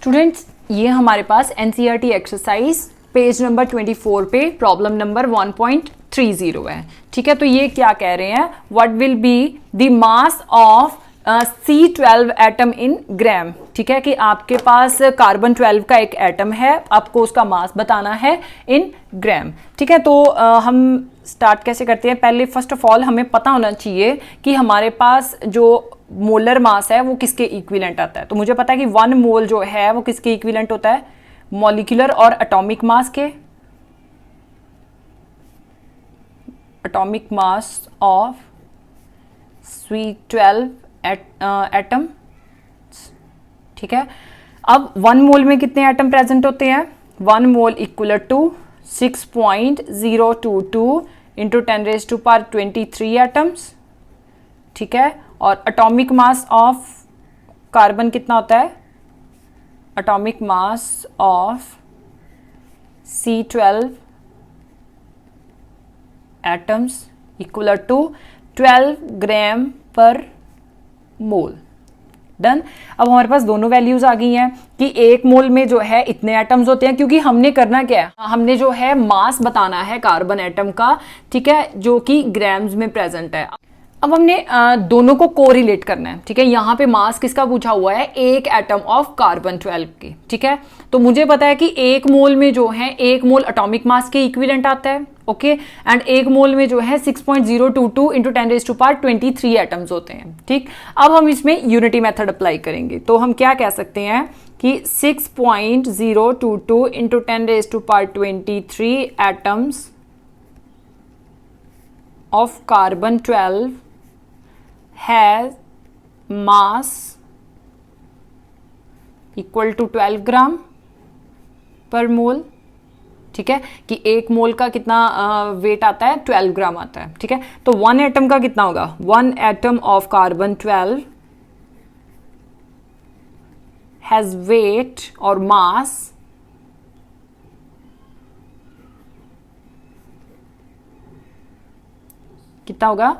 Students, ये हमारे पास NCERT exercise page number 24 पे प्रॉब्लम नंबर 1.30 है। ठीक है, तो ये क्या कह रहे हैं, what will be the mass of C12 atom in gram. ठीक है, कि आपके पास कार्बन 12 का एक एटम है, आपको उसका मास बताना है इन ग्राम। ठीक है, तो हम स्टार्ट कैसे करते हैं, पहले फर्स्ट ऑफ ऑल हमें पता होना चाहिए कि हमारे पास जो मोलर मास है वो किसके इक्विवेलेंट आता है। तो मुझे पता है कि 1 मोल जो है वो किसके इक्विवेलेंट होता है, मॉलिक्यूलर और एटॉमिक मास के। Atomic mass of C12 atom. ठीक है, अब 1 मोल में कितने एटम प्रेजेंट होते हैं, 1 mole equal to 6.022 into 10⁻23 atoms. ठीक है, और एटॉमिक मास ऑफ कार्बन कितना होता है, atomic mass of C12 atoms equal to 12 gram per mole. Done. अब हमारे पास दोनों वैल्यूज आ गई हैं कि 1 मोल में जो है इतने एटम्स होते हैं, क्योंकि हमने करना क्या है, हमने जो है मास बताना है कार्बन एटम का। ठीक है, जो कि ग्राम्स में प्रेजेंट है। अब हमने दोनों को कोरिलेट करना है। ठीक है, यहाँ पे मास किसका पूछा हुआ है, 1 एटम ऑफ कार्बन 12 की। ठीक है, तो मुझे पता है कि 1 मोल में जो है 1 मोल एटॉमिक मास के इक्विवेलेंट आता है। ओके, एंड 1 मोल में जो है 6.022 इंटू 10⁻23 एटम्स होते हैं। ठीक, अब हम इसमें यूनिटी मेथड अप्लाई करेंगे, तो हम क्या कह सकते हैं कि 6.022 into 10⁻23 atoms of carbon 12 has mass equal to 12 gram per मोल। ठीक है, कि 1 मोल का कितना वेट आता है, 12 ग्राम आता है। ठीक है, तो 1 एटम का कितना होगा, 1 atom of carbon 12 has weight और मास कितना होगा,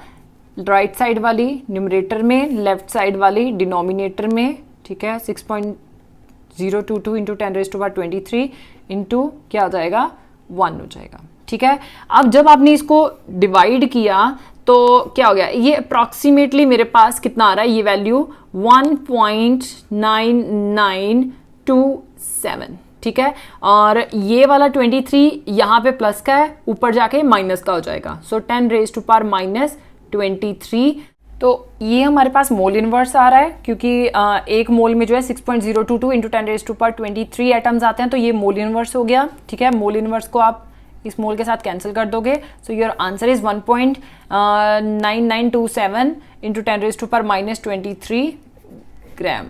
राइट साइड वाली न्यूमरेटर में, लेफ्ट साइड वाली डिनोमिनेटर में। ठीक है, 6.022 इंटू 10⁻23 इंटू क्या हो जाएगा, 1 हो जाएगा। ठीक है, अब जब आपने इसको डिवाइड किया तो क्या हो गया, ये अप्रॉक्सीमेटली मेरे पास कितना आ रहा है, ये वैल्यू 1.9927। ठीक है, और ये वाला 23 यहाँ पे प्लस का है, ऊपर जाके माइनस का हो जाएगा। सो 10⁻⁻23। तो ये हमारे पास मोल इनवर्स आ रहा है, क्योंकि 1 मोल में जो है 6.022 इंटू 10⁻23 एटम्स आते हैं, तो ये मोल इनवर्स हो गया। ठीक है, मोल इनवर्स को आप इस मोल के साथ कैंसिल कर दोगे, so your answer is 1.9927 into 10⁻⁻23 gram.